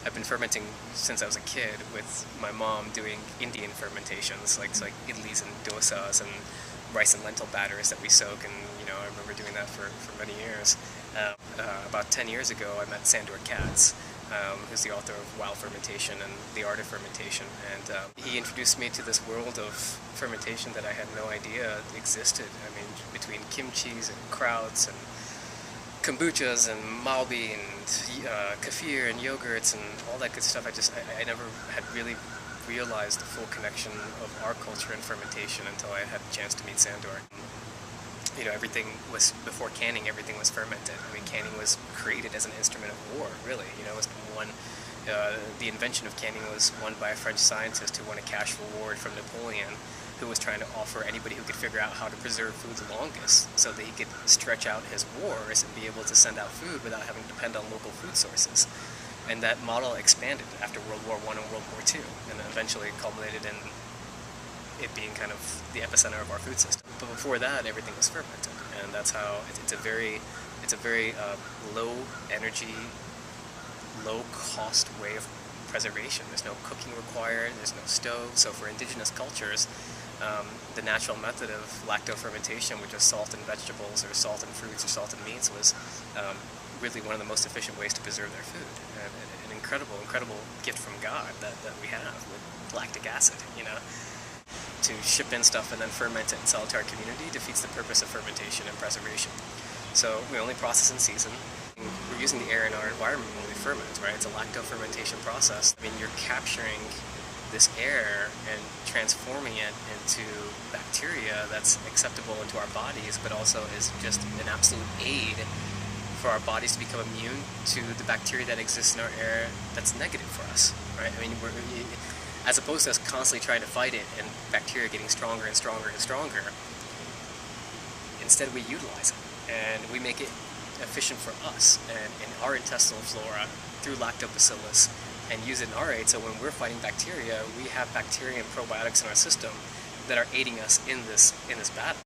I've been fermenting since I was a kid with my mom doing Indian fermentations, like idlis and dosas and rice and lentil batters that we soak, and I remember doing that for many years. About 10 years ago I met Sandor Katz, who's the author of Wild Fermentation and The Art of Fermentation, and he introduced me to this world of fermentation that I had no idea existed. I mean, between kimchis and krauts and kombuchas and malbi and kefir and yogurts and all that good stuff, I never had really realized the full connection of our culture and fermentation until I had a chance to meet Sandor. Everything was, before canning, everything was fermented. I mean, canning was created as an instrument of war, really. It was the invention of canning was won by a French scientist who won a cash reward from Napoleon, who was trying to offer anybody who could figure out how to preserve food the longest so that he could stretch out his wars and be able to send out food without having to depend on local food sources. And that model expanded after World War I and World War II, and then eventually culminated in it being kind of the epicenter of our food system. But before that, everything was fermented, and that's how it's a very low energy, low cost way of preservation. There's no cooking required, there's no stove. So for indigenous cultures, the natural method of lacto-fermentation, which is salt in vegetables or salt in fruits or salt in meats, was really one of the most efficient ways to preserve their food. An incredible gift from God that we have with lactic acid, To ship in stuff and then ferment it and sell it to our community defeats the purpose of fermentation and preservation. So we only process in season. We're using the air in our environment when we ferment, right? It's a lacto-fermentation process. I mean, you're capturing this air and transforming it into bacteria that's acceptable into our bodies, but also is just an absolute aid for our bodies to become immune to the bacteria that exists in our air that's negative for us, right? I mean, as opposed to us constantly trying to fight it and bacteria getting stronger and stronger and stronger, instead we utilize it and we make it efficient for us and in our intestinal flora through lactobacillus, and use it in our aid. So when we're fighting bacteria, we have bacteria and probiotics in our system that are aiding us in this battle.